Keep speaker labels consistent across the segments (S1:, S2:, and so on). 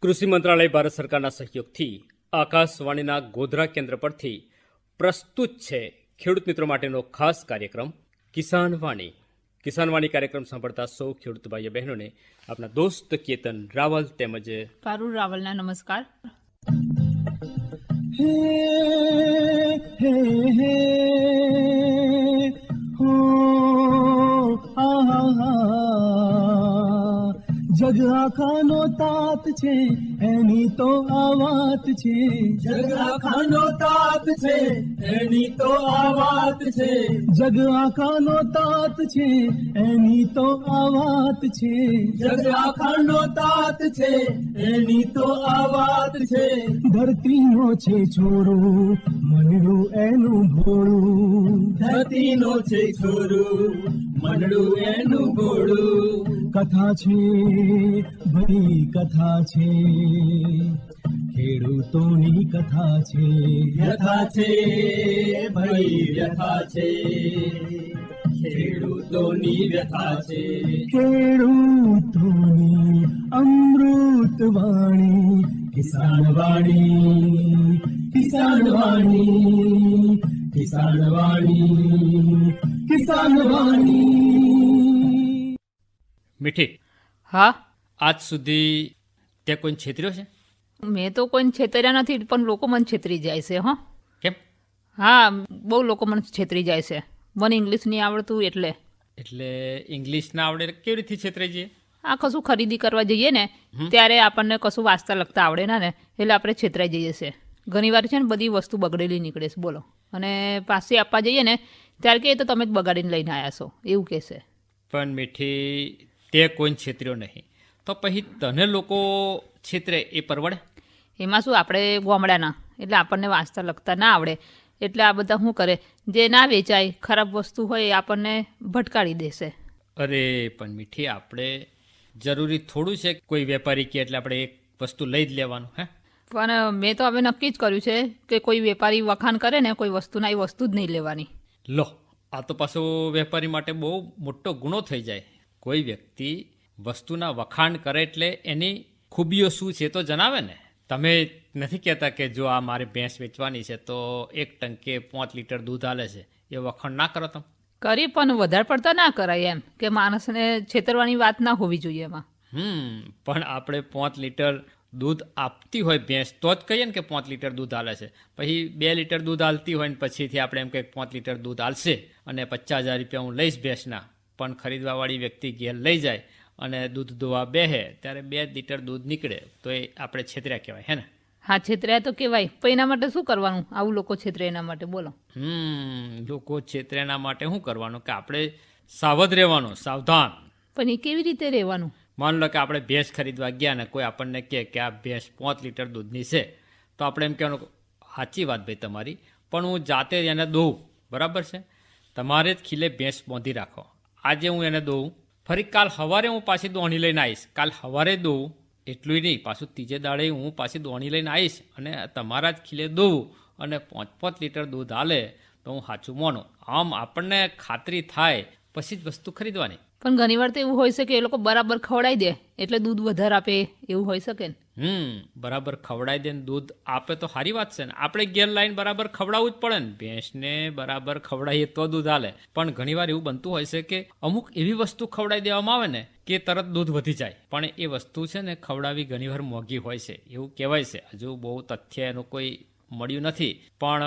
S1: કૃષિ મંત્રાલય ભારત સરકારના સહયોગથી આકાશવાણીના ગોધરા કેન્દ્ર પરથી પ્રસ્તુત છે ખેડૂત મિત્રો માટેનો ખાસ કાર્યક્રમ કિસાન વાણી. કિસાન વાણી કાર્યક્રમ સાંભળતા સૌ ખેડૂત ભાઈઓ બહેનોને આપના દોસ્ત કેતન રાવલ તેમજ
S2: પારુલ રાવલના નમસ્કાર.
S3: જગ આખાનો તાત છે એની તો આ વાત છે. જગ આખાનો તાત છે એની તો આ વાત છે. જગ આખાનો તાત છે એની તો આ વાત છે. જગ આખાનો તાત છે એની તો આ વાત છે. ધરતીનો છે છોરું મનડું એનું ભોળું. ધરતીનો છે છોરું મનડું એનું ભોળું. કથા છે ભરી કથા છે ખેડૂતોની કથા છે. વ્યથા છે ભરી વ્યથા છે ખેડૂતોની વ્યથા છે. ખેડૂતોની અમૃત વાણી કિસાન વાણી. કિસાન વાણી કિસાન વાણી કિસાન વાણી.
S1: મીઠી,
S2: હા,
S1: આજ સુધી તે કોઈ છેતર્યો છે?
S2: મેં તો કોઈને છેતર્યા નથી, પણ લોકો મને છેતરી જાય છે. હા,
S1: કેમ?
S2: હા, બહુ લોકો મને છેતરી જાય છે. મને ઇંગ્લિશ નહીં આવડતું એટલે.
S1: એટલે ઇંગ્લિશ ના આવડે કેવી રીતે છેતરાઈ જઈએ?
S2: આ કશું ખરીદી કરવા જઈએ ને ત્યારે આપણને કશું વાંચતા લખતા આવડે ના ને, એટલે આપણે છેતરાઈ જઈએ છે. ઘણી વાર છે ને બધી વસ્તુ બગડેલી નીકળે છે, બોલો. અને પાછી આપવા જઈએ ને ત્યારે કે તો તમે જ બગાડીને લઈને આવ્યા છો એવું કહેશે.
S1: પણ મીઠી, તે કોઈ છેતર્યો નહીં તો પછી તને લોકો છેતરે એ પરવડે?
S2: એમાં શું, આપણે ગામડાના એટલે આપણને વાંચતા લખતા ના આવડે એટલે આ બધા શું કરે, જે ના વેચાય ખરાબ વસ્તુ હોય એ આપણને ભટકાડી દેશે.
S1: અરે પણ મીઠી, આપણે જરૂરી થોડું છે કોઈ વેપારી કે એટલે આપણે એક વસ્તુ લઈ જ લેવાનું? હે,
S2: પણ મેં તો હવે નક્કી જ કર્યું છે કે કોઈ વેપારી વખાણ કરે ને કોઈ વસ્તુના એ વસ્તુ જ નહીં લેવાની.
S1: લો, આ તો પાછો વેપારી માટે બહુ મોટો ગુનો થઈ જાય. કોઈ વ્યક્તિ વસ્તુના વખાણ કરે એટલે એની ખૂબીઓ શું છે તો જણાવે ને. તમે નથી કહેતા કે જો આ મારે ભેંસ વેચવાની છે તો 1 ટંકે 5 લીટર દૂધ આલે છે, એ વખાણ ના કરો તમે?
S2: કરી, પણ વધારે પડતા ના કરાય એમ કે માણસને છેતરવાની વાત ના હોવી જોઈએ એમાં.
S1: પણ આપણે 5 લીટર દૂધ આપતી હોય ભેંસ તો જ કહીએ ને કે 5 લીટર દૂધ આલે છે. પછી 2 લીટર દૂધ આલતી હોય ને પછીથી આપણે એમ કે 5 લીટર દૂધ આલશે અને 50,000 રૂપિયા હું લઈશ ભેંસના, પણ ખરીદવાવાળી વ્યક્તિ ઘેર લઈ જાય અને દૂધ દોવા બેહે ત્યારે 2 લીટર દૂધ નીકળે તો એ આપણે છેતર્યા કહેવાય, હે ને?
S2: હા, છેતર્યા તો કહેવાય, પણ એના માટે શું કરવાનું? આવું લોકો છેતરે એના માટે બોલો.
S1: લોકો છેતર્યાના માટે શું કરવાનું કે આપણે સાવધ રહેવાનું, સાવધાન.
S2: પણ એ કેવી રીતે રહેવાનું?
S1: માન લો કે આપણે ભેંસ ખરીદવા ગયા ને કોઈ આપણને કહે કે આ ભેંસ 5 લીટર દૂધની છે, તો આપણે એમ કહેવાનું સાચી વાત ભાઈ તમારી, પણ હું જાતે જ એને દોઉં, બરાબર છે? તમારે જ ખીલે ભેંસ બાંધી રાખો. આજે હું એને દોઉં, ફરી કાલ સવારે હું પાછી દોણી લઈને આવીશ. કાલ સવારે દોઉં એટલું નહીં, પાછું ત્રીજે દાડે હું પાછી દોણી લઈને આવીશ અને તમારા જ ખીલે દોઉં અને 5-5 લીટર દૂધ હાલે તો હું સાચું માનું. આમ આપણને ખાતરી થાય પછી જ વસ્તુ ખરીદવાની.
S2: પણ ઘણીવાર તો એવું હોય છે કે એ લોકો બરાબર ખવડાવી દે એટલે દૂધ વધારે આપે, એવું હોઈ શકે ને?
S1: બરાબર ખવડાવી દે ને દૂધ આપે તો સારી વાત છે ને. આપણે ઘેર લાઈન બરાબર ખવડાવવું જ પડે ને. ભેંસને બરાબર ખવડાવીએ તો દૂધ હાલે. પણ ઘણીવાર એવું બનતું હોય છે કે અમુક એવી વસ્તુ ખવડાવી દેવામાં આવે ને કે તરત દૂધ વધી જાય, પણ એ વસ્તુ છે ને ખવડાવી ઘણીવાર મોંઘી હોય છે એવું કહેવાય છે. હજુ બહુ તથ્ય એનું કોઈ મળ્યું નથી, પણ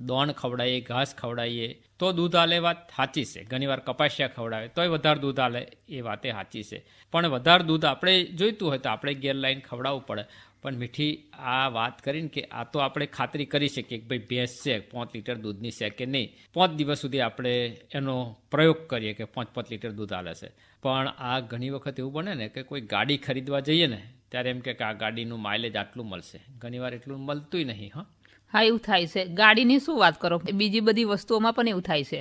S1: દોણ ખવડાવીએ, ઘાસ ખવડાવીએ તો દૂધ આલે, વાત સાચી છે. ઘણીવાર કપાસિયા ખવડાવે તોય વધારે દૂધ આલે, એ વાતે સાચી છે. પણ વધારે દૂધ આપણે જોઈતું હોય તો આપણે ઘેર લાઈન ખવડાવવું પડે. પણ મીઠી, આ વાત કરીને કે આ તો આપણે ખાતરી કરી શકીએ કે ભાઈ ભેંસ છે 5 લીટર દૂધની છે કે નહીં. 5 દિવસ સુધી આપણે એનો પ્રયોગ કરીએ કે 5-5 લીટર દૂધ આલે છે. પણ આ ઘણી વખત એવું બને ને કે કોઈ ગાડી ખરીદવા જઈએ ને ત્યારે એમ કે આ ગાડીનું માઇલેજ આટલું મળશે, ઘણીવાર એટલું મળતું નહીં.
S2: હા, એવું થાય છે. ગાડીની શું વાત કરો, બીજી બધી વસ્તુઓમાં પણ એવું થાય છે.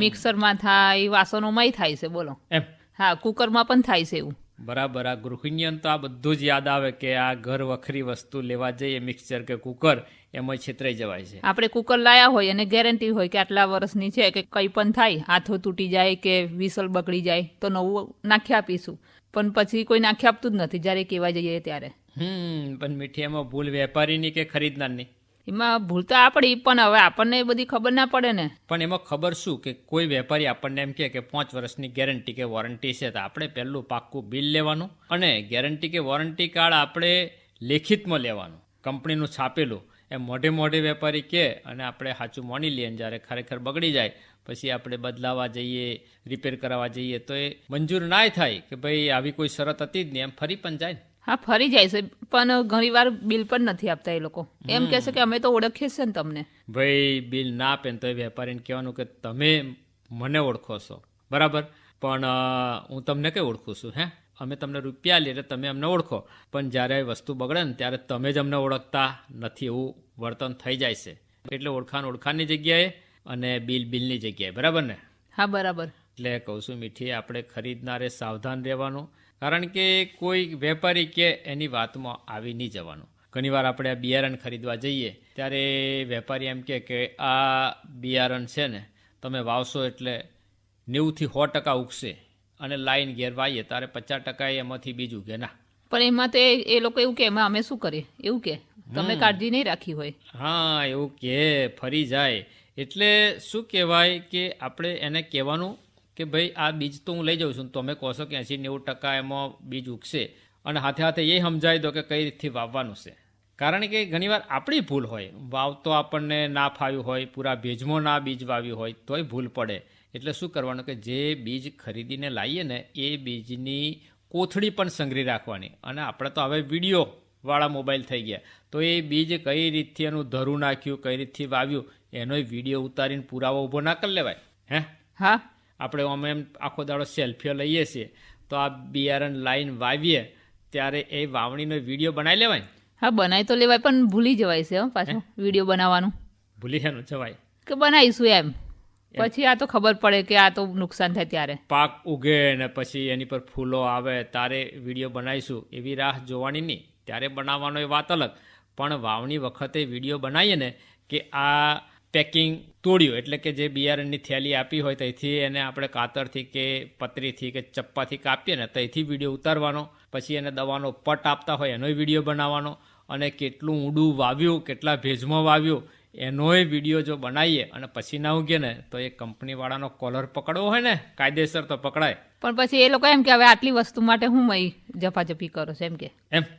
S2: મિક્સરમાં થાય, વાસણોમાંય થાય છે, બોલો.
S1: એમ?
S2: હા, કુકરમાં પણ થાય છે એવું.
S1: બરાબર. આ ગૃહિણીઓને તો આ બધું જ યાદ આવે કે આ ઘર વખરી વસ્તુ લેવા જઈએ, મિક્સર કે કુકર, એમાં છેતરાઈ જવાય છે.
S2: આપણે કુકર લાયા હોય અને ગેરંટી હોય કે આટલા વર્ષની છે કે કંઈ પણ થાય, હાથો તૂટી જાય કે વિસલ બગડી જાય તો નવું નાખી આપીશું, પણ પછી કોઈ નાખી આપતું જ નથી જ્યારે કહેવા જઈએ ત્યારે.
S1: પણ મીઠી એમાં ભૂલ વેપારીની કે ખરીદનારની?
S2: એમાં ભૂલ તો આપણી, પણ હવે આપણને એ બધી ખબર ના પડે ને.
S1: પણ એમાં ખબર શું કે કોઈ વેપારી આપણને એમ કહે કે 5 વર્ષની ગેરંટી કે વોરંટી છે, તો આપણે પહેલું પાક્કું બિલ લેવાનું અને ગેરંટી કે વોરંટી કાર્ડ આપણે લેખિતમાં લેવાનું, કંપનીનું છાપેલું. એમ મોઢે મોઢે વેપારી કહે અને આપણે સાચું માની લઈએ, જ્યારે ખરેખર બગડી જાય પછી આપણે બદલાવા જઈએ, રિપેર કરાવવા જઈએ તો એ મંજૂર ના થાય કે ભાઈ આવી કોઈ શરત હતી જ નહીં, એમ ફરી પણ જાય ને.
S2: હા, ફરી જાય છે, પણ ઘણીવાર બિલ પણ નથી આપતા એ લોકો. એમ કહે છે કે અમે તો ઓળખીએ છે ને તમને.
S1: ભાઈ બિલ ના આપે ને તો એ વેપારીને કહેવાનું કે તમે મને ઓળખો છો બરાબર, પણ હું તમને કઈ ઓળખું છું? અમે તમને રૂપિયા લઈએ એટલે તમે અમને ઓળખો, પણ જ્યારે વસ્તુ બગડે ને ત્યારે તમે જ અમને ઓળખતા નથી, એવું વર્તન થઈ જાય છે. એટલે ઓળખાણની જગ્યાએ અને બિલની જગ્યાએ, બરાબર ને?
S2: હા, બરાબર.
S1: એટલે કહું છું મીઠી, આપણે ખરીદનારે સાવધાન રહેવાનું, કારણ કે કોઈ વેપારી કે એની વાતમાં આવી નહીં જવાનું. ઘણીવાર આપણે આ બિયારણ ખરીદવા જઈએ ત્યારે વેપારી એમ કે આ બિયારણ છે ને તમે વાવશો એટલે 90 થી 100% ઉગશે, અને લાઈન ઘેર વાવીએ ત્યારે 50% એમાંથી બીજ ઉગે ના.
S2: પણ એમાં તો એ લોકો એવું કે એમાં અમે શું કરીએ, એવું કે તમે કાળજી નહીં રાખી હોય.
S1: હા, એવું કે ફરી જાય. એટલે શું કહેવાય કે આપણે એને કહેવાનું કે ભાઈ આ બીજ તો હું લઈ જાઉં છું, તમે કહો છો કે 80-90% એમાં બીજ ઉગશે, અને હાથે હાથે એ સમજાવી દો કે કઈ રીતથી વાવવાનું છે. કારણ કે ઘણીવાર આપણી ભૂલ હોય, વાવતો આપણને ના ફાવ્યું હોય, પૂરા ભેજમાં ના બીજ વાવ્યું હોય તોય ભૂલ પડે. એટલે શું કરવાનું કે જે બીજ ખરીદીને લાવીએ ને એ બીજની કોથળી પણ સંગ્રહી રાખવાની. અને આપણે તો હવે વિડીયોવાળા મોબાઈલ થઈ ગયા, તો એ બીજ કઈ રીતથી એનું ધરું નાખ્યું, કઈ રીતથી વાવ્યું એનો વિડીયો ઉતારીને પુરાવો ઊભો ના કરી લેવાય.
S2: હા,
S1: આપણે અમે એમ આખો દાડો સેલ્ફીઓ લઈએ છીએ, તો આ બિયારણ લાઈન વાવીએ ત્યારે એ વાવણીનો વિડીયો બનાવી લેવાય.
S2: હા, બનાવી તો લેવાય, પણ ભૂલી જવાય છે પાછું વિડીયો બનાવવાનું.
S1: ભૂલી એનું જવાય
S2: કે બનાવીશું એમ, પછી આ તો ખબર પડે કે આ તો નુકસાન થાય ત્યારે.
S1: પાક ઉગે ને પછી એની પર ફૂલો આવે તારે વિડીયો બનાવીશું, એવી રાહ જોવાની નહીં, ત્યારે બનાવવાનો એ વાત અલગ. પણ વાવણી વખતે વિડીયો બનાવીએ ને કે આ પેકિંગ તોડ્યું, એટલે કે જે બિયારણની થેલી આપી હોય ત્યાંથી એને આપણે કાતરથી કે પતરીથી કે ચપ્પાથી કાપીએ ને ત્યાંથી વિડીયો ઉતારવાનો. પછી એને દવાનો પટ આપતા હોય એનોય વિડીયો બનાવવાનો, અને કેટલું ઊંડું વાવ્યું, કેટલા ભેજમાં વાવ્યું એનોય વિડીયો જો બનાવીએ અને પછી ના ઉગે ને તો એ કંપનીવાળાનો કોલર પકડવો હોય ને કાયદેસર તો પકડાય. પણ
S2: પછી એ લોકો એમ કે હવે આટલી વસ્તુ માટે હું જફાજફી કરો છો એમ કે.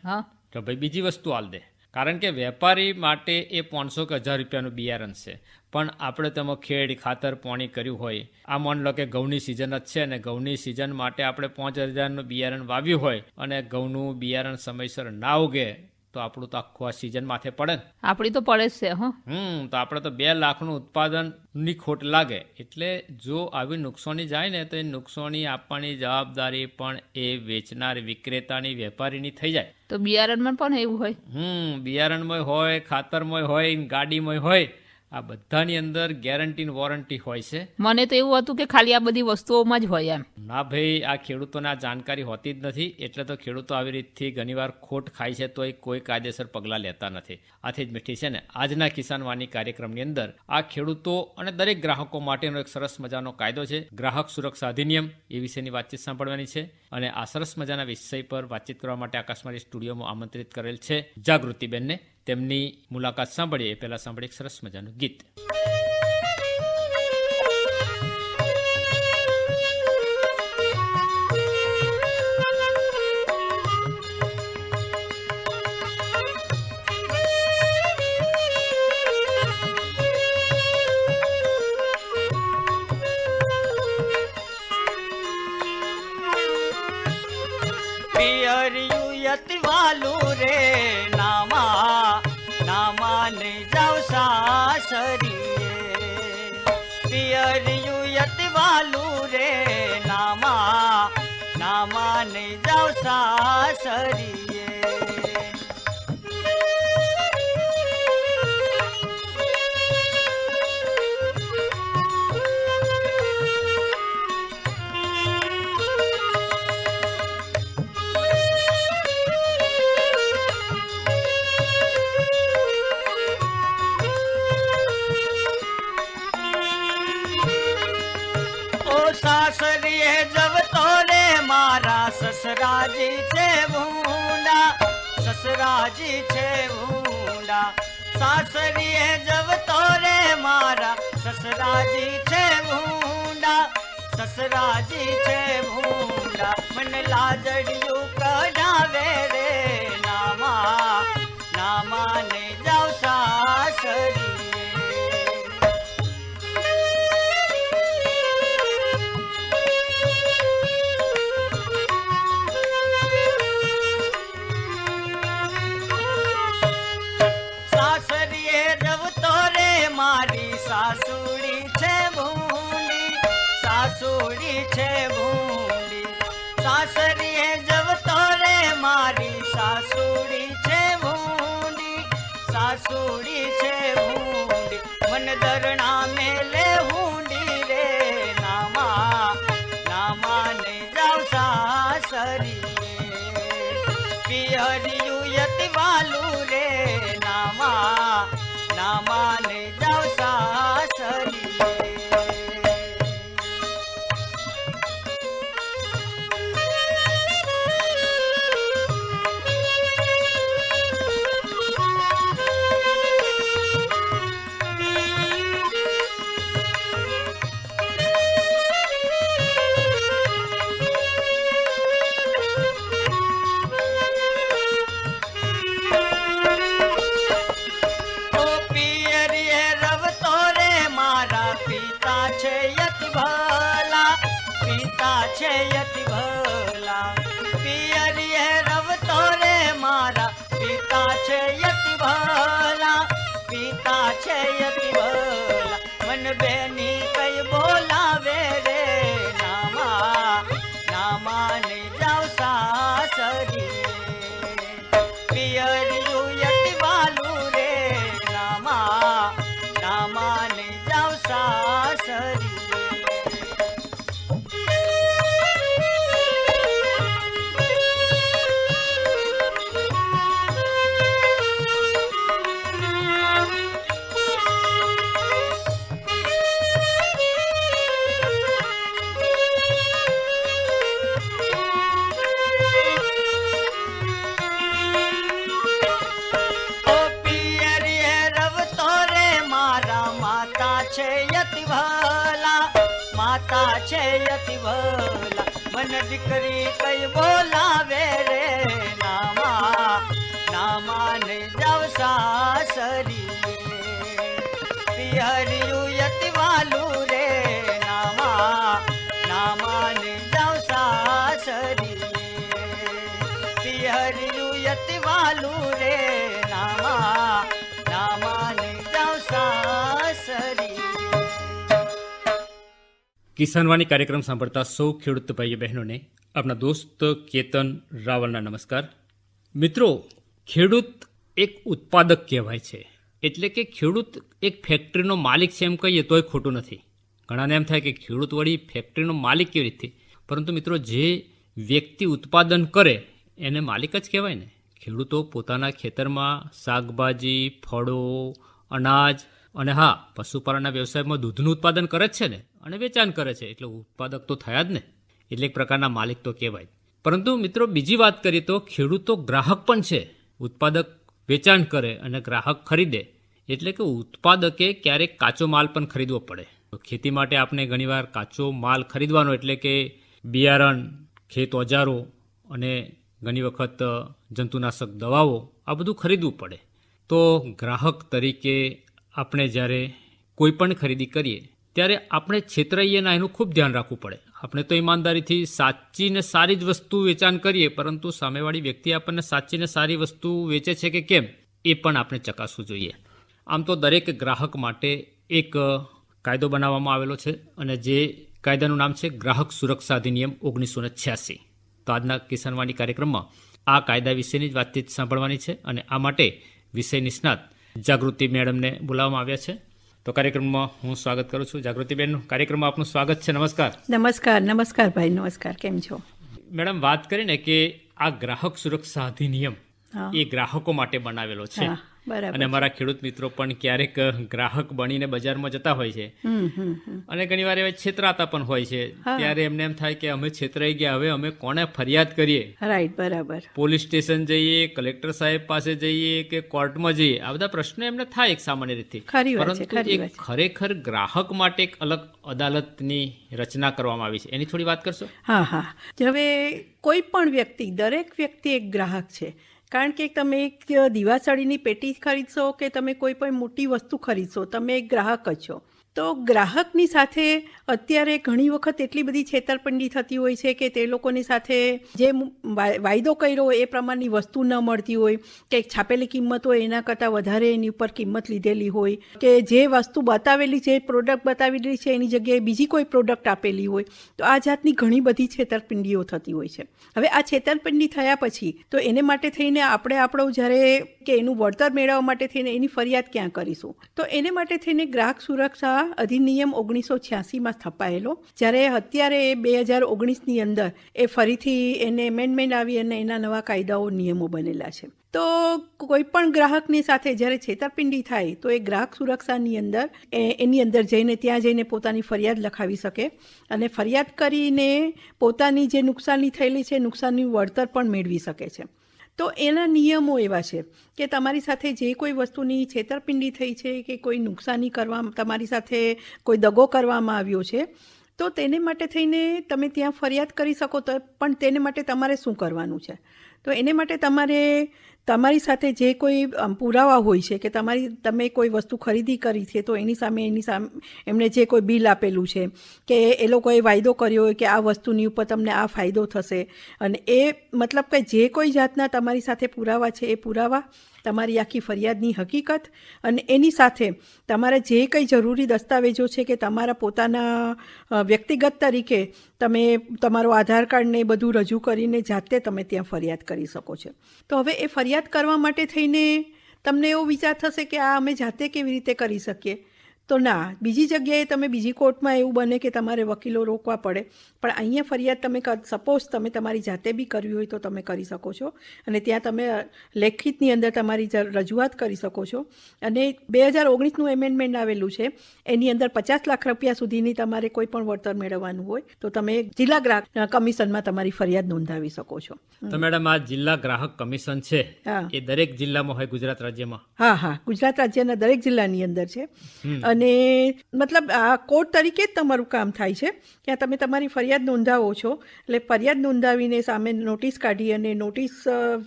S1: હા, તો ભાઈ બીજી વસ્તુ આલ દે. કારણ કે વેપારી માટે એ 500 કે 1000 રૂપિયાનું બિયારણ છે, પણ આપણે તેમાં ખેડ ખાતર પાણી કર્યું હોય. આ માન લો કે ઘઉંની સિઝન જ છે ને ઘઉંની સિઝન માટે આપણે 5000નું બિયારણ વાવ્યું હોય અને ઘઉંનું બિયારણ સમયસર ના ઉગે તો આપણું તો આખું આ સિઝન માથે પડે ને.
S2: આપણી તો પડે જ છે.
S1: તો આપણે તો 2 લાખનું ઉત્પાદનની ખોટ લાગે. એટલે જો આવી નુકસાની જાય ને તો એ નુકસાની આપવાની જવાબદારી પણ એ વેચનાર વિક્રેતાની વેપારીની થઈ જાય.
S2: તો બિયારણમાં પણ એવું હોય?
S1: બિયારણમાં હોય, ખાતરમાં હોય, ગાડીમાં હોય, આ બધાની અંદર ગેરંટી વોરંટી હોય છે.
S2: મને તો એવું હતું કે ખાલી આ બધી વસ્તુઓમાં જ હોય એમ.
S1: ના ભાઈ, આ ખેડૂતોને આ જાણકારી હોતી જ નથી, એટલે તો ખેડૂતો આવી રીતથી ઘણીવાર ખોટ ખાય છે તો કોઈ કાયદેસર પગલાં લેતા નથી. આથી જ મીઠી છે ને આજના કિસાન વાણી કાર્યક્રમની અંદર આ ખેડૂતો અને દરેક ગ્રાહકો માટેનો એક સરસ મજાનો કાયદો છે, ગ્રાહક સુરક્ષા અધિનિયમ, એ વિશેની વાતચીત સાંભળવાની છે. અને આ સરસ મજાના વિષય પર વાતચીત કરવા માટે આકાશવાણી સ્ટુડિયોમાં આમંત્રિત કરેલ છે જાગૃતિબેનને. તેમની મુલાકાત સાંભળીએ એ પહેલા સાંભળીએ એક સરસ મજાનું ગીત.
S4: વાલું રે નામા ને જાવ સાસરીએ, પિયરિયું યતવાલું રે નામા ને જાવ સાસરીએ. સાસરીએ જવતો રે મારા સસરાજી છે ભૂંડા, સસરાજી છે ભૂંડા સાસરીએ જવતો રે મારા સસરાજી છે ભૂંડા સસરાજી છે ભૂંડા મને લાજડિયું કઢાવે રે નામા ને જાવ સાસરીએ સાસરીએ રવતો રે મારી સાસુડી છે ભૂંડી સાસુડી છે ભૂંડી સાસરીએ જવતો રે મારી સાસુડી છે ભૂંડી સાસુડી છે ભૂંડી મન દરણા મેલે હુંડી રે નામા ને જાવ સાસરીએ પિયરિયું યતિ વાલું રે નામા ને જાવ સાસરીએ છે યતિ ભલા પિયરીએ રવતો રે મારા પિતા છે યતિ ભલા પિતા છે યતિ ભલા મન બેની કઈ બોલાવે રે નામા ને જાવ સાસરીએ પિયરિયું યતિ વાલું રે નામા ને જાવ સાસરીએ માતા છે યતિ ભલા મન દીકરી કઈ બોલાવે રે નામા ને જાવ સાસરીએ પિયરિયું યતિ વાલું રે નામા ને જાવ સાસરીએ પિયરિયું યતિ વાલું રે નામા ને જાવ સાસરીએ
S1: કિસાનવાણી કાર્યક્રમ સાંભળતા સૌ ખેડૂત ભાઈઓ બહેનોને આપણા દોસ્ત કેતન રાવલના નમસ્કાર. મિત્રો, ખેડૂત એક ઉત્પાદક કહેવાય છે, એટલે કે ખેડૂત એક ફેક્ટરીનો માલિક છે એમ કહીએ તોય ખોટું નથી. ઘણાને એમ થાય કે ખેડૂત વળી ફેક્ટરીનો માલિક કેવી રીતે? પરંતુ મિત્રો, જે વ્યક્તિ ઉત્પાદન કરે એને માલિક જ કહેવાય ને. ખેડૂતો પોતાના ખેતરમાં શાકભાજી, ફળો, અનાજ અને હા, પશુપાલનના વ્યવસાયમાં દૂધનું ઉત્પાદન કરે જ છે ને, અને વેચાણ કરે છે, એટલે ઉત્પાદક તો થયા જ ને, એટલે એક પ્રકારના માલિક તો કહેવાય. પરંતુ મિત્રો, બીજી વાત કરીએ તો ખેડૂતો ગ્રાહક પણ છે. ઉત્પાદક વેચાણ કરે અને ગ્રાહક ખરીદે, એટલે કે ઉત્પાદકે ક્યારેક કાચો માલ પણ ખરીદવો પડે. ખેતી માટે આપણે ઘણીવાર કાચો માલ ખરીદવાનો એટલે કે બિયારણ, ખેત ઓજારો અને ઘણી વખત જંતુનાશક દવાઓ, આ બધું ખરીદવું પડે. તો ગ્રાહક તરીકે આપણે જ્યારે કોઈ પણ ખરીદી કરીએ ત્યારે આપણે છેતરાઈએ ના એનું ખૂબ ધ્યાન રાખવું પડે. આપણે તો ઈમાનદારીથી સાચી ને સારી જ વસ્તુ વેચાણ કરીએ, પરંતુ સામેવાળી વ્યક્તિ આપણને સાચી ને સારી વસ્તુ વેચે છે કે કેમ એ પણ આપણે ચકાસવું જોઈએ. આમ તો દરેક ગ્રાહક માટે એક કાયદો બનાવવામાં આવેલો છે, અને જે કાયદાનું નામ છે ગ્રાહક સુરક્ષા અધિનિયમ 1986. તો આજના કિસાનવાણી કાર્યક્રમમાં આ કાયદા વિશેની જ વાતચીત સાંભળવાની છે, અને આ માટે વિષય નિષ્ણાત જાગૃતિ મેડમને બોલાવવામાં આવ્યા છે. તો કાર્યક્રમમાં હું સ્વાગત કરું છું. જાગૃતિબેનનું કાર્યક્રમમાં આપનું સ્વાગત છે. નમસ્કાર.
S5: નમસ્કાર ભાઈ, નમસ્કાર. કેમ છો?
S1: મેડમ, વાત કરીને કે આ ગ્રાહક સુરક્ષા અધિનિયમ એ ગ્રાહકો માટે બનાવેલો છે,
S5: બરાબર
S1: અને અમારા ખેડૂત મિત્રો પણ ક્યારેક ગ્રાહક બનીને બજારમાં જતા હોય છે અને ઘણી વાર એવા છેતરાતા પણ હોય છે. ત્યારે એમને એમ થાય કે અમે છેતરાઈ ગયા, હવે અમે કોને ફરિયાદ કરીએ?
S5: રાઈટ, બરાબર.
S1: પોલીસ સ્ટેશન જઈએ, કલેક્ટર સાહેબ પાસે જઈએ કે કોર્ટમાં જઈએ, આ બધા પ્રશ્નો એમને થાય એક સામાન્ય રીતે.
S5: ખરી વાત છે,
S1: પરંતુ
S5: ખરી
S1: એક
S5: વાત છે.
S1: ખરેખર ગ્રાહક માટે એક અલગ અદાલતની રચના કરવામાં આવી છે, એની થોડી વાત કરશો?
S5: હા. હવે કોઈ પણ વ્યક્તિ, દરેક વ્યક્તિ એક ગ્રાહક છે. કારણ કે તમે એક દીવાસળીની પેટી ખરીદશો કે તમે કોઈ પણ મોટી વસ્તુ ખરીદશો, તમે એક ગ્રાહક જ છો. તો ગ્રાહકની સાથે અત્યારે ઘણી વખત એટલી બધી છેતરપિંડી થતી હોય છે કે તે લોકોની સાથે જે વાયદો કર્યો હોય એ પ્રમાણની વસ્તુ ન મળતી હોય, કે છાપેલી કિંમત હોય એના કરતાં વધારે એની ઉપર કિંમત લીધેલી હોય, કે જે વસ્તુ બતાવેલી છે, પ્રોડક્ટ બતાવેલી છે એની જગ્યાએ બીજી કોઈ પ્રોડક્ટ આપેલી હોય. તો આ જાતની ઘણી બધી છેતરપિંડીઓ થતી હોય છે. હવે આ છેતરપિંડી થયા પછી તો એને માટે થઈને આપણો જ્યારે કે એનું વળતર મેળવવા માટે થઈને એની ફરિયાદ ક્યાં કરીશું? તો એને માટે થઈને ગ્રાહક સુરક્ષા અધિનિયમ 1986માં સ્થપાયેલો, જ્યારે અત્યારે 2019ની અંદર એ ફરીથી એને એમેન્ડમેન્ટ આવી અને એના નવા કાયદાઓ નિયમો બનેલા છે. તો કોઈ પણ ગ્રાહકની સાથે જ્યારે છેતરપિંડી થાય તો એ ગ્રાહક સુરક્ષાની અંદર એની અંદર જઈને ત્યાં જઈને પોતાની ફરિયાદ લખાવી શકે અને ફરિયાદ કરીને પોતાની જે નુકસાની થયેલી છે નુકસાનનું વળતર પણ મેળવી શકે છે. તો એના નિયમો એવા છે કે તમારી સાથે જે કોઈ વસ્તુની છેતરપિંડી થઈ છે કે કોઈ નુકસાની તમારી સાથે કોઈ દગો કરવામાં આવ્યો છે તો તેને માટે થઈને તમે ત્યાં ફરિયાદ કરી શકો. તો પણ તેને માટે તમારે શું કરવાનું છે? તો એને માટે તમારી સાથે જે કોઈ પુરાવા હોય છે કે તમે કોઈ વસ્તુ ખરીદી કરી છે તો એની સામે એમણે જે કોઈ બિલ આપેલું છે કે એ લોકોએ વાયદો કર્યો હોય કે આ વસ્તુની ઉપર તમને આ ફાયદો થશે, અને એ મતલબ કે જે કોઈ જાતના તમારી સાથે પુરાવા છે એ પુરાવા, તમારી આખી ફરિયાદની હકીકત અને એની સાથે તમારે જે કંઈ જરૂરી દસ્તાવેજો છે કે તમારા પોતાના વ્યક્તિગત તરીકે તમે તમારો આધાર કાર્ડને બધું રજૂ કરીને જાતે તમે ત્યાં ફરિયાદ કરી શકો છો. તો હવે એ ફરિયાદ કરવા માટે થઈને તમને એવો વિચાર થશે કે આ અમે જાતે કેવી રીતે કરી શકીએ? તો ના, બીજી જગ્યાએ તમે બીજી કોર્ટમાં એવું બને કે તમારે વકીલો રોકવા પડે, પણ અહીંયા ફરિયાદ તમે સપોઝ તમે તમારી જાતે બી કરવી હોય તો તમે કરી શકો છો અને ત્યાં તમે લેખિતની અંદર તમારી રજૂઆત કરી શકો છો. અને 2019નું એમેન્ડમેન્ટ આવેલું છે એની અંદર 50 લાખ રૂપિયા સુધીની તમારે કોઈ પણ વળતર મેળવવાનું હોય તો તમે જિલ્લા ગ્રાહક કમિશનમાં તમારી ફરિયાદ નોંધાવી શકો છો.
S1: તો મેડમ, આ જિલ્લા ગ્રાહક કમિશન છે એ દરેક જિલ્લામાં હોય ગુજરાત રાજ્યમાં?
S5: હા, ગુજરાત રાજ્યના દરેક જિલ્લાની અંદર છે. અને મતલબ આ કોર્ટ તરીકે જ તમારું કામ થાય છે. ત્યાં તમે તમારી ફરિયાદ નોંધાવો છો, એટલે ફરિયાદ નોંધાવીને સામે નોટિસ કાઢી અને નોટિસ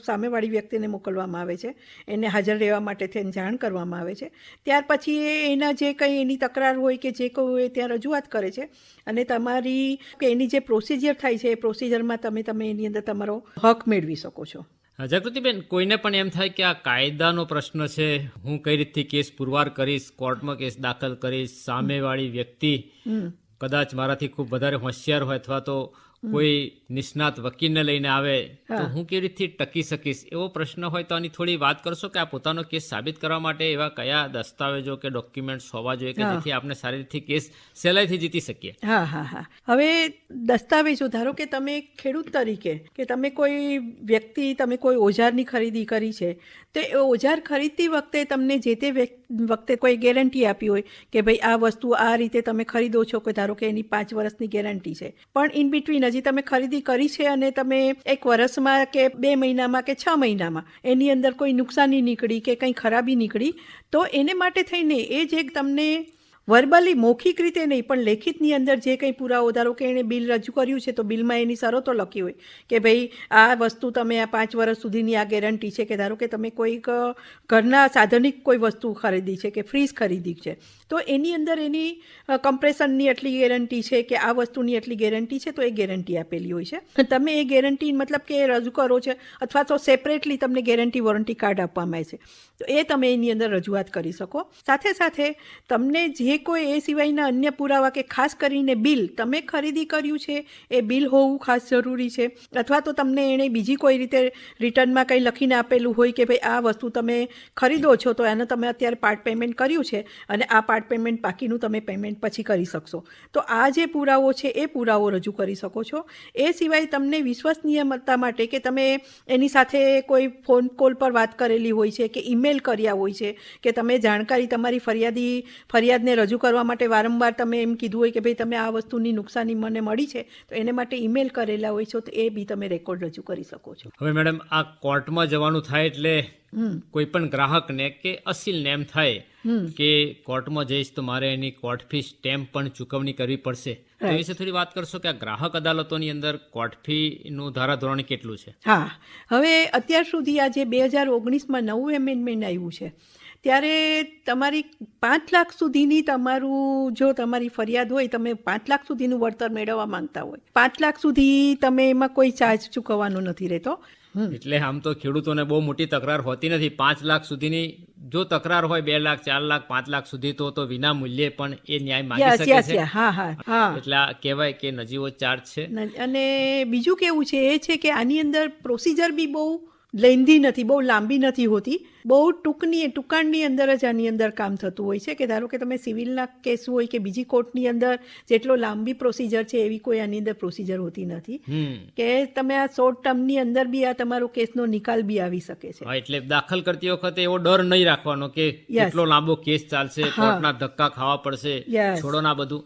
S5: સામેવાળી વ્યક્તિને મોકલવામાં આવે છે, એને હાજર રહેવા માટે થઈને જાણ કરવામાં આવે છે. ત્યાર પછી એના જે કંઈ એની તકરાર હોય કે જે કોઈ હોય ત્યાં રજૂઆત કરે છે અને તમારી કે એની જે પ્રોસિજર થાય છે એ પ્રોસિજરમાં તમે એની અંદર તમારો હક મેળવી શકો છો.
S1: જાગૃતિબેન, કોઈને પણ એમ થાય કે આ કાયદાનો પ્રશ્ન છે, હું કઈ રીતથી કેસ પુરવાર કરીશ, કોર્ટમાં કેસ દાખલ કરીશ, સામેવાળી વ્યક્તિ કદાચ મારાથી ખૂબ વધારે હોશિયાર હોય અથવા તો કોઈ નિષ્ણાત વકીલને લઈને આવે તો હું કેવી રીતે ટકી શકીશ, એવો પ્રશ્ન હોય તો આની થોડી વાત કરશો કે આ પોતાનો કેસ સાબિત કરવા માટે એવા કયા દસ્તાવેજો કે ડોક્યુમેન્ટ્સ હોવા જોઈએ કે જેથી આપણે સારી રીતે કેસ સહેલાઈથી જીતી શકીએ?
S5: હા. હવે દસ્તાવેજો, ધારો કે તમે ખેડૂત તરીકે કે તમે કોઈ વ્યક્તિ, તમે કોઈ ઓજારની ખરીદી કરી છે તો એ ઓજાર ખરીદતી વખતે તમને જે તે વખતે કોઈ ગેરંટી આપી હોય કે ભાઈ આ વસ્તુ આ રીતે તમે ખરીદો છો, કે ધારો કે એની 5 વર્ષની ગેરંટી છે, પણ ઇન બિટવીન હજી તમે ખરીદી કરી છે અને તમે 1 વર્ષમાં કે 2 મહિનામાં કે 6 મહિનામાં એની અંદર કોઈ નુકસાની નીકળી કે કંઈ ખરાબી નીકળી તો એને માટે થઈને એ જે તમને વર્બલી મૌખિક રીતે નહીં પણ લેખિતની અંદર જે કંઈ પુરાવો, ધારો કે એણે બિલ રજૂ કર્યું છે તો બિલમાં એની શરતો લખી હોય કે ભાઈ આ વસ્તુ તમે આ 5 વર્ષ સુધીની આ ગેરંટી છે, કે ધારો કે તમે કોઈક ઘરના સાધનિક કોઈ વસ્તુ ખરીદી છે કે ફ્રીજ ખરીદી છે તો એની અંદર એની કમ્પ્રેશનની એટલી ગેરંટી છે કે આ વસ્તુની એટલી ગેરંટી છે તો એ ગેરંટી આપેલી હોય છે. તમે એ ગેરંટી મતલબ કે રજૂ કરો છો અથવા તો સેપરેટલી તમને ગેરંટી વોરંટી કાર્ડ આપવામાં આવે છે તો એ તમે એની અંદર રજૂઆત કરી શકો. સાથે સાથે તમને જે કોઈ એ સિવાયના અન્ય પુરાવા કે ખાસ કરીને બિલ, તમે ખરીદી કર્યું છે એ બિલ હોવું ખાસ જરૂરી છે, અથવા તો તમને એણે બીજી કોઈ રીતે રિટર્નમાં કંઈ લખીને આપેલું હોય કે ભાઈ આ વસ્તુ તમે ખરીદો છો તો એને તમે અત્યારે પાર્ટ પેમેન્ટ કર્યું છે અને આ પાર્ટ પેમેન્ટ બાકીનું તમે પેમેન્ટ પછી કરી શકશો. તો આ જે પુરાવો છે એ પુરાવો રજૂ કરી શકો છો. એ સિવાય તમને વિશ્વસનીયતા માટે કે તમે એની સાથે કોઈ ફોન કોલ પર વાત કરેલી હોય છે કે ઈમેલ કર્યા હોય છે કે તમે જાણકારી તમારી ફરિયાદને રજૂ કરવા માટે વારંવાર તમે એમ કીધું હોય કે ભાઈ તમે આ વસ્તુની નુકસાની મને મળી છે તો એને માટે ઈમેલ કરેલા હોય છો તો એ બી તમે રેકોર્ડ રજૂ કરી શકો છો.
S1: હવે મેડમ આ કોર્ટમાં જવાનું થાય એટલે કોઈ પણ ગ્રાહકને કે અસીલને એમ થાય કે કોર્ટમાં જઈશ તો મારે એની કોર્ટ ફી સ્ટેમ્પ પણ ચૂકવણી કરવી પડશે. તો એ વિશે થોડી વાત કરશો કે આ ગ્રાહક અદાલતોની અંદર કોર્ટ ફીનું ધારાધોરણ કેટલું છે?
S5: હા, હવે અત્યાર સુધી આ જે 2019માં નવું એમેન્ડમેન્ટ આવ્યું છે ત્યારે તમારી 5 લાખ સુધીની જો તમારી ફરિયાદ હોય, તમે 5 લાખ સુધીનું વળતર મેળવવા માંગતા હોય, 5 લાખ સુધી તમે એમાં કોઈ ચાર્જ ચૂકવવાનો નથી રહેતો.
S1: એટલે આમ તો ખેડૂતોને બહુ મોટી તકરાર હોતી નથી. 5 લાખ સુધીની જો તકરાર હોય 2 લાખ 4 લાખ 5 લાખ સુધી તો વિના મૂલ્યે પણ એ ન્યાય માંગી શકે છે.
S5: હા.
S1: એટલે આ કહેવાય કે નજીવો ચાર્જ છે.
S5: અને બીજું કેવું છે એ છે કે આની અંદર પ્રોસિજર બી બહુ લેન્ધી નથી, બહુ લાંબી નથી હોતી, બહુ ટૂંકાણની અંદર જ આની અંદર કામ થતું હોય છે. કે ધારો કે તમે સિવિલના કેસ હોય કે બીજી કોર્ટની અંદર જેટલો લાંબી પ્રોસિજર છે એવી કોઈ આની અંદર પ્રોસિજર હોતી નથી કે તમે આ શોર્ટ ટર્મની અંદર બી આ તમારો કેસનો નિકાલ બી આવી શકે છે.
S1: એટલે દાખલ કરતી વખતે એવો ડર નહીં રાખવાનો કે કેટલો લાંબો કેસ ચાલશે, કોર્ટના ધક્કા ખાવા પડશે, છોડો ના બધું.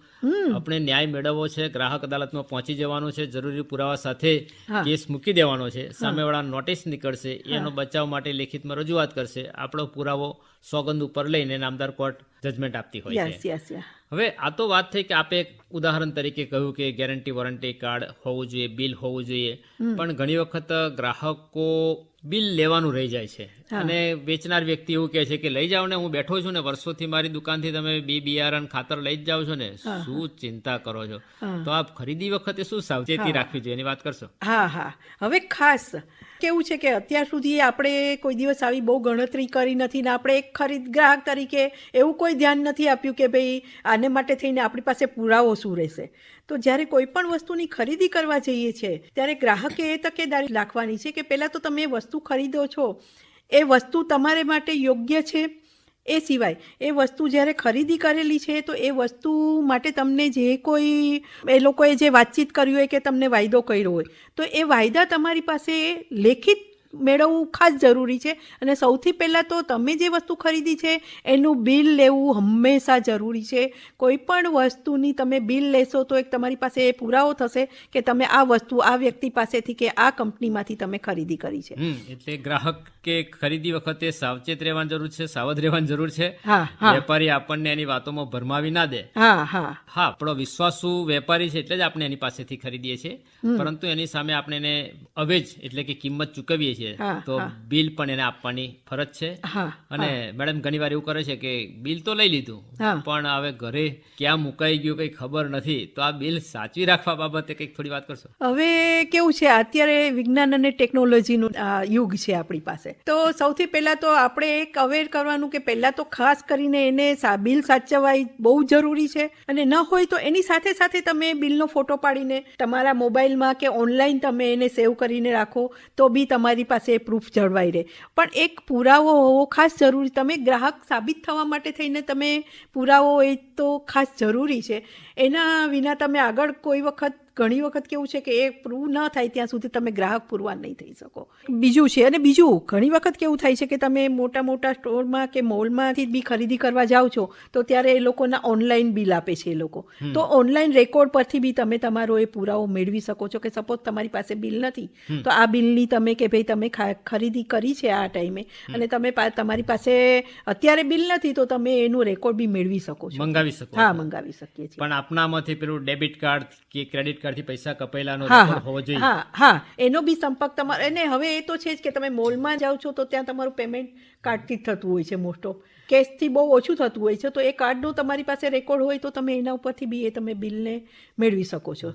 S1: આપણે ન્યાય મેળવવો છે, ગ્રાહક અદાલતમાં પહોંચી જવાનું છે, જરૂરી પુરાવા સાથે કેસ મૂકી દેવાનો છે, સામેવાળા નોટિસ નીકળશે, એનો બચાવ માટે લેખિતમાં રજૂઆત કરશે, આપણો પુરાવો સોગંદ ઉપર લઈને નામદાર કોર્ટ જજમેન્ટ આપતી હોય છે. હવે આ તો વાત થઈ કે આપે એક ઉદાહરણ તરીકે કહ્યું કે ગેરંટી વોરંટી કાર્ડ હોવું જોઈએ, બિલ હોવું જોઈએ, પણ ઘણી વખત ગ્રાહકો બિલ લેવાનું રહી જાય છે અને વેચનાર વ્યક્તિ એવું કહે છે કે લઈ જાઓ ને, હું બેઠો છું ને, વર્ષોથી મારી દુકાનથી તમે બિયારણ ખાતર લઈ જ જાઓ છો ને, શું ચિંતા કરો છો? તો આપ ખરીદી વખતે શું સાવચેતી રાખવી જોઈએ એની વાત કરશો?
S5: હા. હવે ખાસ કેવું છે કે અત્યાર સુધી આપણે કોઈ દિવસ આવી બહુ ગણતરી કરી નથી ને આપણે એક ગ્રાહક તરીકે એવું કોઈ ધ્યાન નથી આપ્યું કે ભાઈ આને માટે થઈને આપણી પાસે પુરાવો શું રહેશે. તો જ્યારે કોઈ પણ વસ્તુની ખરીદી કરવા જઈએ છીએ ત્યારે ગ્રાહકે એ તકેદારી રાખવાની છે કે પહેલાં તો તમે એ વસ્તુ ખરીદો છો એ વસ્તુ તમારે માટે યોગ્ય છે. એ સિવાય એ વસ્તુ જ્યારે ખરીદી કરેલી છે તો એ વસ્તુ માટે તમને જે કોઈ એ લોકોએ જે વાતચીત કરી હોય કે તમને વાયદો કર્યો હોય તો એ વાયદા તમારી પાસે લેખિત મેળવવું ખાસ જરૂરી છે. અને સૌથી પહેલાં તો તમે જે વસ્તુ ખરીદી છે એનું બિલ લેવું હંમેશા જરૂરી છે. કોઈ પણ વસ્તુની તમે બિલ લેશો તો એક તમારી પાસે એ પુરાવો થશે કે તમે આ વસ્તુ આ વ્યક્તિ પાસેથી કે આ કંપનીમાંથી તમે ખરીદી કરી છે.
S1: એટલે ગ્રાહક કે ખરીદી વખતે સાવચેત રહેવાની જરૂર છે, સાવધ રહેવાની જરૂર છે. વેપારી આપણને એની વાતોમાં ભરમાવી ના દે. હા, આપણો વિશ્વાસુ વેપારી છે એટલે જ આપણે એની પાસેથી ખરીદીએ છીએ, પરંતુ એની સામે આપણે એને અવેજ એટલે કે કિંમત ચૂકવીએ છીએ તો બિલ પણ એને આપવાની ફરજ છે. અને મેડમ ઘણી વાર એવું કરે છે કે બિલ તો લઈ લીધું પણ હવે ઘરે ક્યાં મુકાઈ ગયું કઈ ખબર નથી, તો આ બિલ સાચવી રાખવા બાબતે કંઈક થોડી વાત કરશો?
S5: હવે કેવું છે, અત્યારે વિજ્ઞાન અને ટેકનોલોજીનું યુગ છે આપણી પાસે. તો સૌથી પહેલા તો આપણે એક અવેર કરવાનું કે પહેલા તો ખાસ કરીને એને બિલ સાચવવા બહુ જરૂરી છે. અને ન હોય તો એની સાથે સાથે તમે બિલનો ફોટો પાડીને તમારા મોબાઈલમાં કે ઓનલાઈન તમે એને સેવ કરીને રાખો તો બી તમારી પાસે પ્રૂફ જળવાઈ રહે. પણ એક પુરાવો હોવો ખાસ જરૂરી. તમે ગ્રાહક સાબિત થવા માટે થઈને તમે પુરાવો એ તો ખાસ જરૂરી છે. એના વિના તમે આગળ ઘણી વખત કેવું છે કે એ પ્રૂવ ન થાય ત્યાં સુધી તમે ગ્રાહક પુરવાર નહીં થઈ શકો. બીજું ઘણી વખત કેવું થાય છે કે તમે મોટા સ્ટોરમાં કે મોલમાંથી બી ખરીદી કરવા જાઓ છો તો ત્યારે એ લોકોના ઓનલાઈન બિલ આપે છે એ લોકો. તો ઓનલાઈન રેકોર્ડ પરથી બી તમે તમારો એ પુરાવો મેળવી શકો છો કે સપોઝ તમારી પાસે બિલ નથી તો આ બિલની તમે કે ભાઈ તમે ખરીદી કરી છે આ ટાઈમે અને તમારી પાસે અત્યારે બિલ નથી તો તમે એનું રેકોર્ડ બી મેળવી શકો છો,
S1: મંગાવી શકો.
S5: હા, મંગાવી શકીએ છીએ.
S1: પણ આપણામાંથી પેલું ડેબિટ કાર્ડ કે ક્રેડિટ કાર્ડથી પૈસા કપાયેલાનો રેકોર્ડ હોવો જોઈએ.
S5: હા, એનો બી સંપર્ક તમારે. અને હવે એ તો છે જ કે તમે મોલમાં જાઓ છો તો ત્યાં તમારું પેમેન્ટ કાર્ડથી જ થતું હોય છે. મોસ્ટ ઓફ કેશથી બહુ ઓછું થતું હોય છે. તો એ કાર્ડનો તમારી પાસે રેકોર્ડ હોય તો તમે એના ઉપરથી બી એ તમે બિલને મેળવી શકો છો.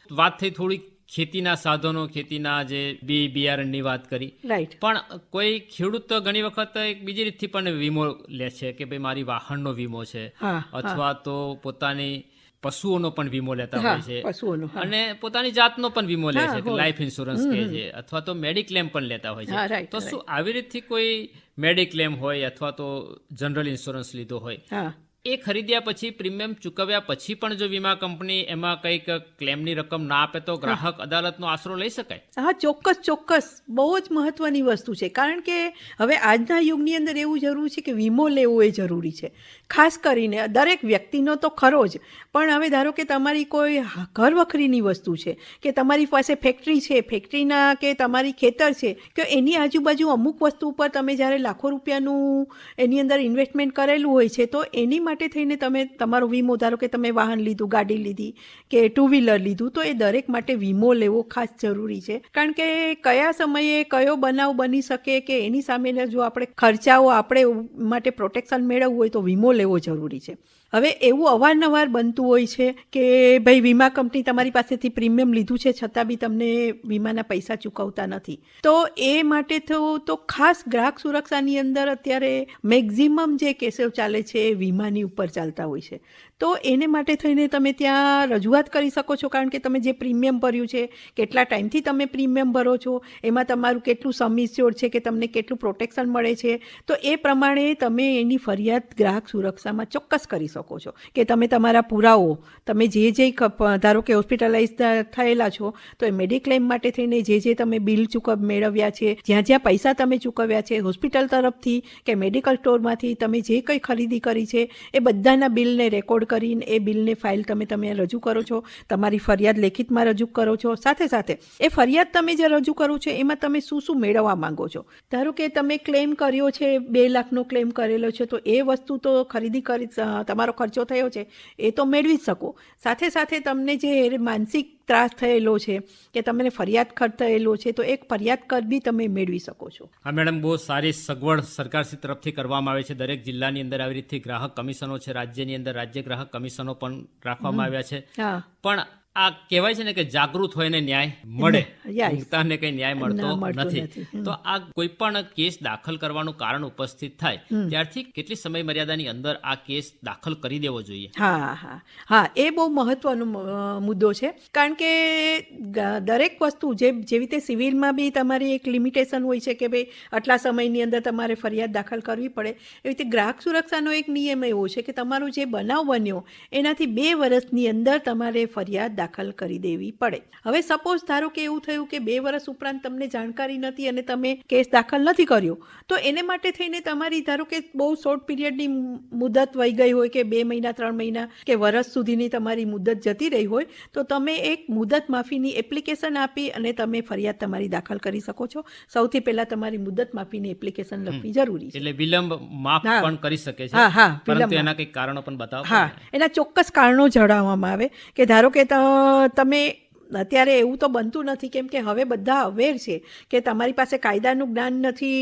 S1: વાત થઈ થોડી ખેતીના સાધનો, ખેતીના જે બી બિયારણની વાત કરી,
S5: રાઈટ.
S1: પણ કોઈ ખેડૂત તો ઘણી વખત એક બીજી રીતથી પણ વીમો લે છે કે ભાઈ મારી વાહનનો વીમો છે,
S5: હા,
S1: અથવા તો પોતાની પશુઓનો પણ વીમો લેતા
S5: હા,
S1: હોય છે,
S5: પશુઓનો, હા.
S1: અને પોતાની જાતનો પણ વીમો લે
S5: હા,
S1: છે કે
S5: હોય.
S1: લાઈફ ઇન્સ્યોરન્સ કહે છે, અથવા તો મેડિક્લેમ પણ લેતા હોય
S5: હા,
S1: છે.
S5: right,
S1: તો શું આવી રીતથી કોઈ મેડિક્લેમ હોય અથવા તો જનરલ ઇન્સ્યોરન્સ લીધો હોય,
S5: હા.
S1: એ ખરીદ્યા પછી પ્રીમિયમ ચૂકવ્યા પછી પણ જો વીમા કંપની એમાં કંઈક ક્લેમની રકમ ના આપે તો ગ્રાહક અદાલતનો આશરો લઈ શકાય?
S5: હા, ચોક્કસ બહુ જ મહત્વની વસ્તુ છે. કારણ કે હવે આજના યુગની અંદર એવું જરૂરી છે કે વીમો લેવો એ જરૂરી છે. ખાસ કરીને દરેક વ્યક્તિનો તો ખરો જ, પણ હવે ધારો કે તમારી કોઈ ઘર વખરીની વસ્તુ છે, કે તમારી પાસે ફેક્ટરી છે, ફેક્ટરીના કે તમારી ખેતર છે, કે એની આજુબાજુ અમુક વસ્તુ ઉપર તમે જ્યારે લાખો રૂપિયાનું એની અંદર ઇન્વેસ્ટમેન્ટ કરેલું હોય છે, તો એની માટે થઈને તમે તમારો વીમો, ધારો કે તમે વાહન લીધું, ગાડી લીધી કે ટુ વ્હીલર લીધું, તો એ દરેક માટે વીમો લેવો ખાસ જરૂરી છે. કારણ કે કયા સમયે કયો બનાવ બની શકે કે એની સામે જો આપણે ખર્ચાઓ આપણે માટે પ્રોટેક્શન મેળવવું હોય તો વીમો લેવો જરૂરી છે. હવે એવું અવારનવાર બનતું હોય છે કે ભાઈ વીમા કંપની તમારી પાસેથી પ્રીમિયમ લીધું છે છતાં બી તમને વીમાના પૈસા ચૂકવતા નથી. તો એ માટે તો ખાસ ગ્રાહક સુરક્ષાની અંદર અત્યારે મેક્ઝિમમ જે કેસો ચાલે છે એ વીમાની ઉપર ચાલતા હોય છે. તો એને માટે થઈને તમે ત્યાં રજૂઆત કરી શકો છો. કારણ કે તમે જે પ્રીમિયમ ભર્યું છે, કેટલા ટાઈમથી તમે પ્રીમિયમ ભરો છો, એમાં તમારું કેટલું સમ ઇશ્યોર્ડ છે, કે તમને કેટલું પ્રોટેક્શન મળે છે, તો એ પ્રમાણે તમે એની ફરિયાદ ગ્રાહક સુરક્ષામાં ચોક્કસ કરી શકો છો. કે તમે તમારા પુરાવો, તમે જે ધારો કે હોસ્પિટલાઇઝ થયેલા છો તો એ મેડિક્લેમ માટે થઈને જે તમે બિલ મેળવ્યા છે, જ્યાં પૈસા તમે ચૂકવ્યા છે હોસ્પિટલ તરફથી કે મેડિકલ સ્ટોરમાંથી, તમે જે કંઈ ખરીદી કરી છે એ બધાના બિલને રેકોર્ડ કરીને એ બિલને ફાઇલ તમે રજૂ કરો છો, તમારી ફરિયાદ લેખિતમાં રજૂ કરો છો. સાથે સાથે એ ફરિયાદ તમે જે રજૂ કરો છો એમાં તમે શું મેળવવા માંગો છો. ધારો કે તમે ક્લેમ કર્યો છે, 2 લાખનો ક્લેમ કરેલો છે, તો એ વસ્તુ તો ખરીદી કરી તમારો ખર્ચો થયો છે એ તો મેળવી જ શકો. સાથે સાથે તમને જે માનસિક ત્રાસ થયેલો છે કે તમને ફરિયાદ ખર્ચ થયેલો છે તો એક ફરિયાદ કર બી તમે મેળવી શકો છો.
S1: હા મેડમ, બહુ સારી સગવડ સરકારશ્રી તરફથી કરવામાં આવે છે. દરેક જિલ્લાની અંદર આવી રીતથી ગ્રાહક કમિશનો છે, રાજ્યની અંદર રાજ્ય ગ્રાહક કમિશનો પણ રાખવામાં આવ્યા છે.
S5: હા.
S1: પણ આ કહેવાય છે ને કે જાગૃત હોય ને ન્યાય મળે, ઊંઘતાને કઈ ન્યાય મળતો નથી. તો આ કોઈ પણ કેસ દાખલ કરવાનું કારણ ઉપસ્થિત થાય ત્યારથી કેટલી સમય મર્યાદાની અંદર આ કેસ દાખલ કરી દેવો જોઈએ?
S5: હા, એ બહુ મહત્વનો મુદ્દો છે. કારણ કે દરેક વસ્તુ જેવી રીતે સિવિલમાં બી તમારી એક લિમિટેશન હોય છે કે ભાઈ આટલા સમયની અંદર તમારે ફરિયાદ દાખલ કરવી પડે, એવી રીતે ગ્રાહક સુરક્ષાનો એક નિયમ એવો છે કે તમારો જે બનાવ બન્યો એનાથી 2 વર્ષની અંદર તમારે ફરિયાદ દાખલ કરી દેવી પડે. હવે સપોઝ ધારો કે એવું થયું કે 2 વર્ષ ઉપરાંત તમને જાણકારી નથી અને તમે કેસ દાખલ નથી કર્યો, તો એને માટે થઈને તમારી ધારો કે બહુ શોર્ટ પીરિયડની મુદત વહી ગઈ હોય કે 2 મહિના 3 મહિના કે વર્ષ સુધીની તમારી મુદત જતી રહી હોય, તો તમે એક મુદત માફીની એપ્લિકેશન આપી અને તમે ફરિયાદ તમારી દાખલ કરી શકો છો. સૌથી પહેલા તમારી મુદત માફીની એપ્લિકેશન લખવી જરૂરી છે.
S1: એટલે વિલંબ માફ પણ કરી શકે છે, પરંતુ એના કંઈક કારણો પણ બતાવો.
S5: હા, એના ચોક્કસ કારણો જણાવવામાં આવે કે ધારો કે તમે અત્યારે એવું તો બનતું નથી, કેમ કે હવે બધા અવેર છે કે તમારી પાસે કાયદાનું જ્ઞાન નથી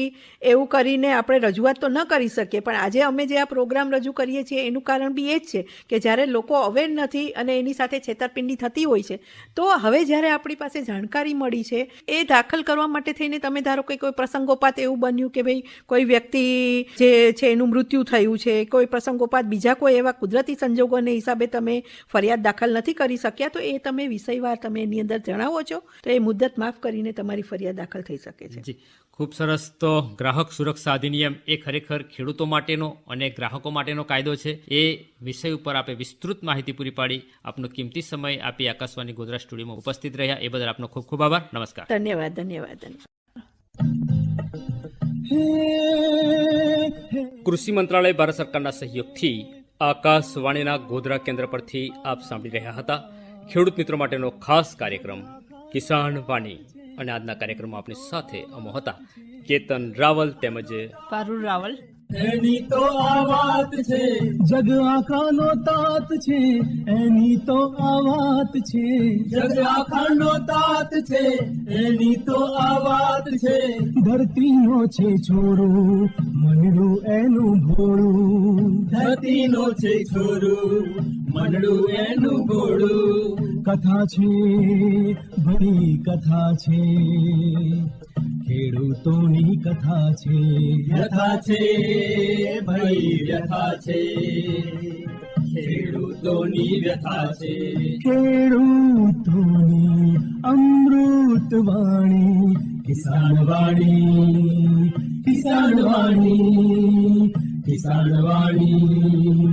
S5: એવું કરીને આપણે રજૂઆત તો ન કરી શકીએ. પણ આજે અમે જે આ પ્રોગ્રામ રજૂ કરીએ છીએ એનું કારણ બી એ જ છે કે જ્યારે લોકો અવેર નથી અને એની સાથે છેતરપિંડી થતી હોય છે, તો હવે જ્યારે આપણી પાસે જાણકારી મળી છે એ દાખલ કરવા માટે થઈને તમે ધારો કે કોઈ પ્રસંગોપાત એવું બન્યું કે ભાઈ કોઈ વ્યક્તિ જે છે એનું મૃત્યુ થયું છે, કોઈ પ્રસંગોપાત બીજા કોઈ એવા કુદરતી સંજોગોને હિસાબે તમે ફરિયાદ દાખલ નથી કરી શક્યા, તો એ તમે વિષયવાર તમે એની અંદર જણાવો છો તો એ મુદ્દત માફ કરીને તમારી ફરિયાદ દાખલ થઈ શકે છે.
S1: જી, ખૂબ સરસ. તો ગ્રાહક સુરક્ષા અધિનિયમ એ ખરેખર ખેડૂતો માટેનો અને ગ્રાહકો માટેનો કાયદો છે. એ વિષય ઉપર આપે વિસ્તૃત માહિતી પૂરી પાડી. આપનો કિંમતી સમય આપી આકાશવાણી ગોધરા સ્ટુડિયોમાં ઉપસ્થિત રહ્યા એ બદલ આપનો ખૂબ ખૂબ આભાર. નમસ્કાર.
S5: ધન્યવાદ.
S1: કૃષિ મંત્રાલય ભારત સરકારના સહયોગથી આકાશવાણીના ગોધરા કેન્દ્ર પરથી આપ સાંભળી રહ્યા હતા ખેડૂત મિત્રો માટેનો ખાસ કાર્યક્રમ કિસાન વાણી. અને આજના કાર્યક્રમમાં આપણી સાથે અમો હતા કેતન રાવલ તેમજ
S2: પારુલ રાવલ.
S3: એની તો આ વાત છે, જગ આખાનો તાત છે, એની તો આ વાત છે, જગ આખાનો તાત છે, એની તો આ વાત છે. ધરતીનો છે છોડું, મનડું એનું ભોળું, ધરતીનો છે છોરો, મંડળું એનું ઘોડું. કથા છે ભરી કથા છે, ખેડૂતોની કથા છે. વ્યથા છે ભાઈ વ્યથા છે, ખેડૂતોની વ્યથા છે. ખેડૂતોની અમૃત વાણી, કિસાન વાણી, કિસાન વાણી, કિસાન વાણી.